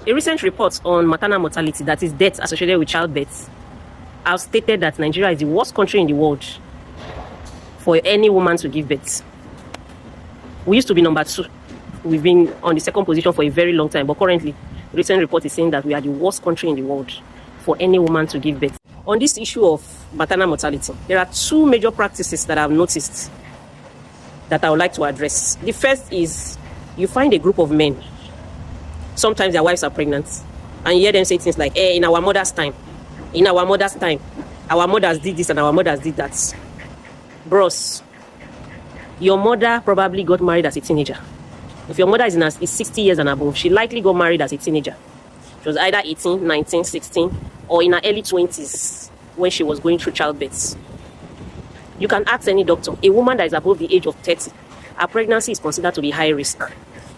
A recent report on maternal mortality, that is death associated with childbirth, have stated that Nigeria is the worst country in the world for any woman to give birth. We used to be number 2. We've been on the 2nd position for a very long time, but currently, the recent report is saying that we are the worst country in the world for any woman to give birth. On this issue of maternal mortality, there are 2 major practices that I've noticed that I would like to address. The first is you find a group of men. Sometimes their wives are pregnant, and you hear them say things like, in our mother's time, our mothers did this and our mothers did that. Bros, your mother probably got married as a teenager. If your mother is 60 years and above, she likely got married as a teenager. She was either 18, 19, 16, or in her early 20s when she was going through childbirth. You can ask any doctor. A woman that is above the age of 30, her pregnancy is considered to be high risk,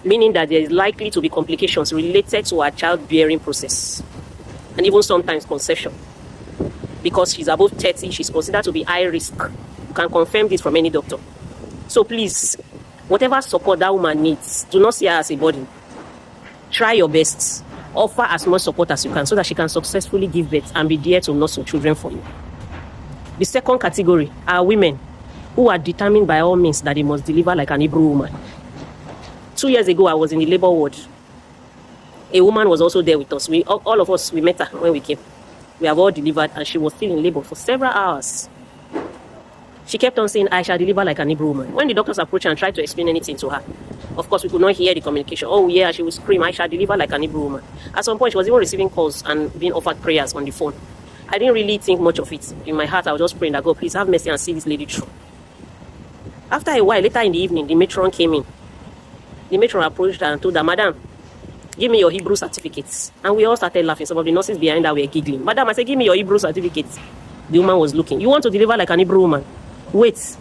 meaning that there is likely to be complications related to her childbearing process, and even sometimes conception. Because she's above 30, she's considered to be high risk. You can confirm this from any doctor. So please, whatever support that woman needs, do not see her as a burden. Try your best. Offer as much support as you can so that she can successfully give birth and be there to nurse your children for you. The second category are women who are determined by all means that they must deliver like an Hebrew woman. 2 years ago, I was in the labor ward. A woman was also there with us. All of us, we met her when we came. We have all delivered, and she was still in labor for several hours. She kept on saying, I shall deliver like an Hebrew woman. When the doctors approached her and tried to explain anything to her, of course, we could not hear the communication. Oh, yeah, she would scream, I shall deliver like an Hebrew woman. At some point, she was even receiving calls and being offered prayers on the phone. I didn't really think much of it. In my heart, I was just praying that, God, please have mercy and see this lady through. After a while, later in the evening, the matron came in. The matron approached her and told her, Madam, give me your Hebrew certificates. And we all started laughing. Some of the nurses behind her were giggling. Madam, I said, give me your Hebrew certificates. The woman was looking. You want to deliver like an Hebrew woman? Wait.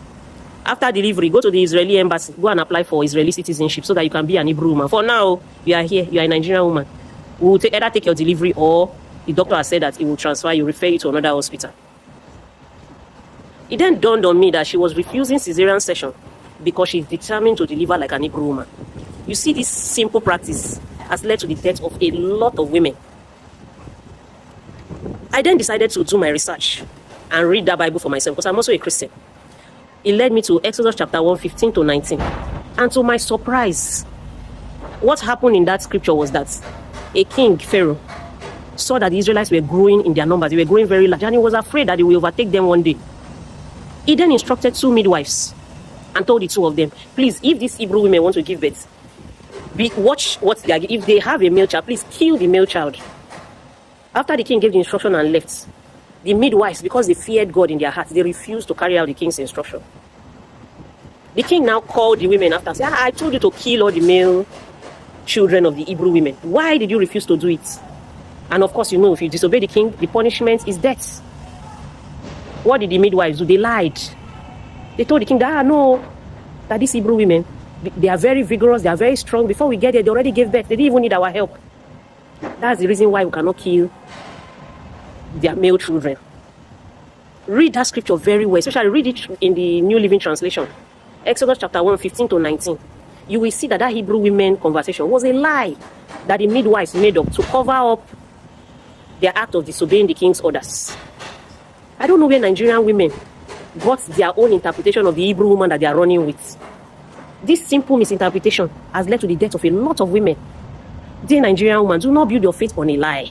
After delivery, go to the Israeli embassy. Go and apply for Israeli citizenship so that you can be an Hebrew woman. For now, you are here. You are a Nigerian woman. We will either take your delivery, or the doctor has said that he will transfer you, refer you to another hospital. It then dawned on me that she was refusing cesarean section because she's determined to deliver like an Hebrew woman. You see, this simple practice has led to the death of a lot of women. I then decided to do my research and read that Bible for myself because I'm also a Christian. It led me to Exodus chapter 1, 15 to 19. And to my surprise, what happened in that scripture was that a king, Pharaoh, saw that the Israelites were growing in their numbers. They were growing very large, and he was afraid that they will overtake them one day. He then instructed 2 midwives and told the 2 of them, please, if these Hebrew women want to give birth, watch what they are. If they have a male child, please kill the male child. After the king gave the instruction and left, the midwives, because they feared God in their hearts, they refused to carry out the king's instruction. The king now called the women after and said, I told you to kill all the male children of the Hebrew women. Why did you refuse to do it? And of course, you know, if you disobey the king, the punishment is death. What did the midwives do? They lied. They told the king that, no, that these Hebrew women, they are very vigorous, they are very strong. Before we get there, they already gave birth. They didn't even need our help. That's the reason why we cannot kill their male children. Read that scripture very well, especially read it in the New Living Translation. Exodus chapter 1, 15 to 19. You will see that Hebrew women conversation was a lie that the midwives made up to cover up their act of disobeying the king's orders. I don't know where Nigerian women got their own interpretation of the Hebrew woman that they are running with. This simple misinterpretation has led to the death of a lot of women. Dear Nigerian woman, do not build your faith on a lie.